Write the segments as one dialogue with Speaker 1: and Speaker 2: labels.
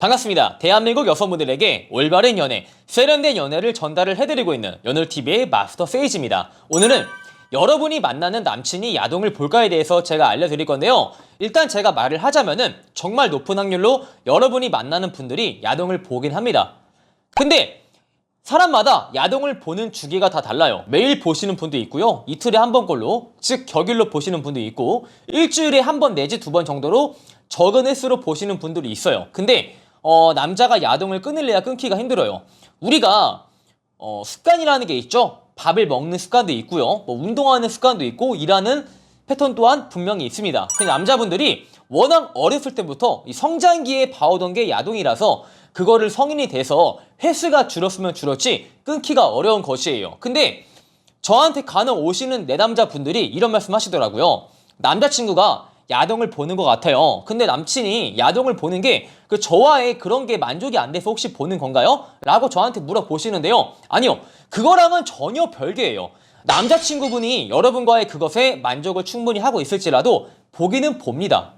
Speaker 1: 반갑습니다. 대한민국 여성분들에게 올바른 연애, 세련된 연애를 전달을 해드리고 있는 연월TV의 마스터 세이지입니다. 오늘은 여러분이 만나는 남친이 야동을 볼까에 대해서 제가 알려드릴 건데요. 일단 제가 말을 하자면은 정말 높은 확률로 여러분이 만나는 분들이 야동을 보긴 합니다. 근데 사람마다 야동을 보는 주기가 다 달라요. 매일 보시는 분도 있고요. 이틀에 한 번꼴로, 즉 격일로 보시는 분도 있고, 일주일에 한 번 내지 두 번 정도로 적은 횟수로 보시는 분들이 있어요. 근데 남자가 야동을 끊으려야 끊기가 힘들어요. 우리가 습관이라는 게 있죠. 밥을 먹는 습관도 있고요. 운동하는 습관도 있고 일하는 패턴 또한 분명히 있습니다. 근데 남자분들이 워낙 어렸을 때부터 이 성장기에 봐오던 게 야동이라서 그거를 성인이 돼서 횟수가 줄었으면 줄었지 끊기가 어려운 것이에요. 근데 저한테 간혹 오시는 내남자분들이 이런 말씀 하시더라고요. 남자친구가 야동을 보는 것 같아요. 근데 남친이 야동을 보는 게 저와의 그런 게 만족이 안 돼서 혹시 보는 건가요? 라고 저한테 물어보시는데요. 아니요. 그거랑은 전혀 별개예요. 남자친구분이 여러분과의 그것에 만족을 충분히 하고 있을지라도 보기는 봅니다.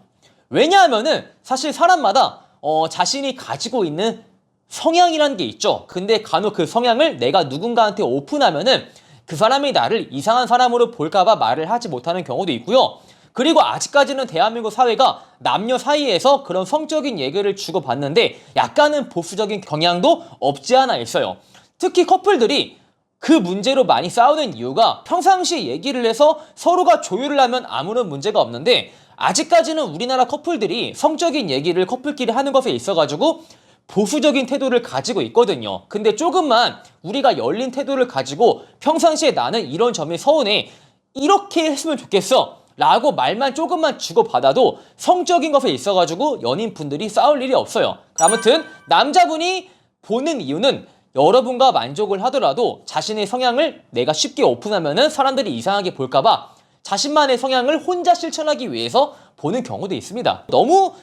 Speaker 1: 왜냐하면은 사실 사람마다 자신이 가지고 있는 성향이라는 게 있죠. 근데 간혹 그 성향을 내가 누군가한테 오픈하면은 그 사람이 나를 이상한 사람으로 볼까봐 말을 하지 못하는 경우도 있고요. 그리고 아직까지는 대한민국 사회가 남녀 사이에서 그런 성적인 얘기를 주고받는데 약간은 보수적인 경향도 없지 않아 있어요. 특히 커플들이 그 문제로 많이 싸우는 이유가 평상시에 얘기를 해서 서로가 조율을 하면 아무런 문제가 없는데 아직까지는 우리나라 커플들이 성적인 얘기를 커플끼리 하는 것에 있어가지고 보수적인 태도를 가지고 있거든요. 근데 조금만 우리가 열린 태도를 가지고 평상시에 나는 이런 점이 서운해, 이렇게 했으면 좋겠어 라고 말만 조금만 주고받아도 성적인 것에 있어가지고 연인분들이 싸울 일이 없어요. 아무튼 남자분이 보는 이유는 여러분과 만족을 하더라도 자신의 성향을 내가 쉽게 오픈하면은 사람들이 이상하게 볼까봐 자신만의 성향을 혼자 실천하기 위해서 보는 경우도 있습니다. 너무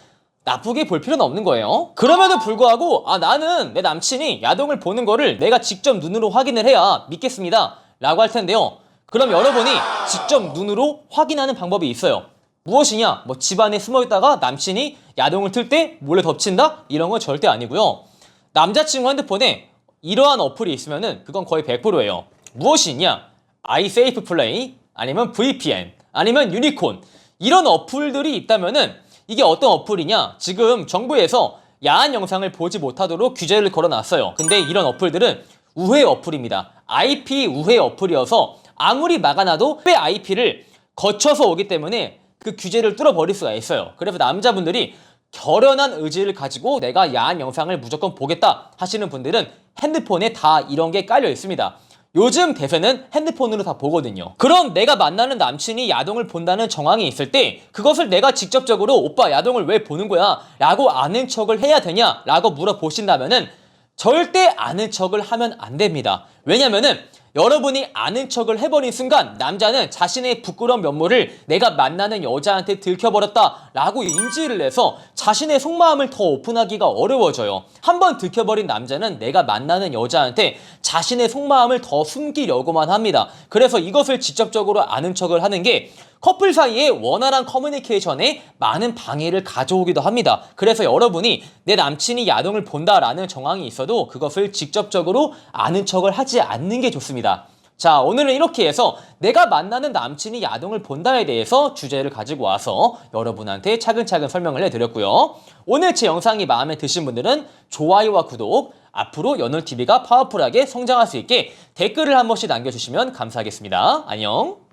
Speaker 1: 나쁘게 볼 필요는 없는 거예요. 그럼에도 불구하고 나는 내 남친이 야동을 보는 거를 내가 직접 눈으로 확인을 해야 믿겠습니다 라고 할 텐데요. 그럼 여러분이 직접 눈으로 확인하는 방법이 있어요. 무엇이냐? 집안에 숨어있다가 남친이 야동을 틀 때 몰래 덮친다? 이런 건 절대 아니고요. 남자친구 핸드폰에 이러한 어플이 있으면은 그건 거의 100%예요. 무엇이 있냐? 아이세이프 플레이, 아니면 VPN, 아니면 유니콘, 이런 어플들이 있다면은 이게 어떤 어플이냐? 지금 정부에서 야한 영상을 보지 못하도록 규제를 걸어놨어요. 근데 이런 어플들은 우회 어플입니다. IP 우회 어플이어서 아무리 막아놔도 왜 IP를 거쳐서 오기 때문에 그 규제를 뚫어버릴 수가 있어요. 그래서 남자분들이 결연한 의지를 가지고 내가 야한 영상을 무조건 보겠다 하시는 분들은 핸드폰에 다 이런 게 깔려 있습니다. 요즘 대세는 핸드폰으로 다 보거든요. 그럼 내가 만나는 남친이 야동을 본다는 정황이 있을 때 그것을 내가 직접적으로 오빠 야동을 왜 보는 거야? 라고 아는 척을 해야 되냐? 라고 물어보신다면은 절대 아는 척을 하면 안 됩니다. 왜냐면은 여러분이 아는 척을 해버린 순간 남자는 자신의 부끄러운 면모를 내가 만나는 여자한테 들켜버렸다 라고 인지를 해서 자신의 속마음을 더 오픈하기가 어려워져요. 한번 들켜버린 남자는 내가 만나는 여자한테 자신의 속마음을 더 숨기려고만 합니다. 그래서 이것을 직접적으로 아는 척을 하는 게 커플 사이에 원활한 커뮤니케이션에 많은 방해를 가져오기도 합니다. 그래서 여러분이 내 남친이 야동을 본다라는 정황이 있어도 그것을 직접적으로 아는 척을 하지 않는 게 좋습니다. 자, 오늘은 이렇게 해서 내가 만나는 남친이 야동을 본다에 대해서 주제를 가지고 와서 여러분한테 차근차근 설명을 해드렸고요. 오늘 제 영상이 마음에 드신 분들은 좋아요와 구독, 앞으로 연월TV가 파워풀하게 성장할 수 있게 댓글을 한 번씩 남겨주시면 감사하겠습니다. 안녕.